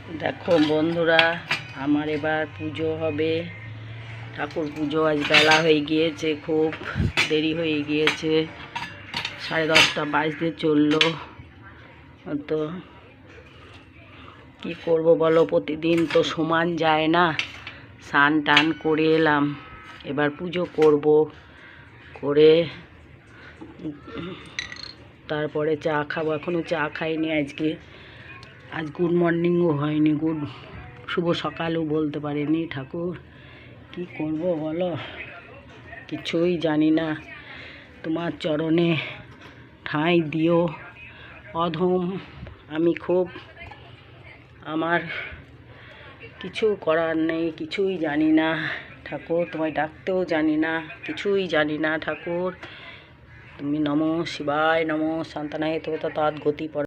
দেখো বন্ধুরা, আমার এবার পুজো হবে। ঠাকুর পুজো আজ বেলা হয়ে গিয়েছে, খুব দেরি হয়ে গিয়েছে, 10:30 বাজতে চললো। তো কি করব বলো, প্রতিদিন তো সমান যায় না। স্নান টান করে এলাম, এবার পুজো করব, করে তারপরে চা খাবো। এখনও চা খাইনি আজকে। আজ গুড মর্নিংও হয়নি, শুভ সকালও বলতে পারিনি। ঠাকুর কি করব বলো, কিছুই জানি না। তোমার চরণে ঠাঁই দিও অধম। আমি খুব, আমার কিছু করার নেই, কিছুই জানি না ঠাকুর। তোমায় ডাকতেও জানি না, কিছুই জানি না ঠাকুর। তুমি নমঃ শিবায় নমঃ শান্তানায় তত গতি পর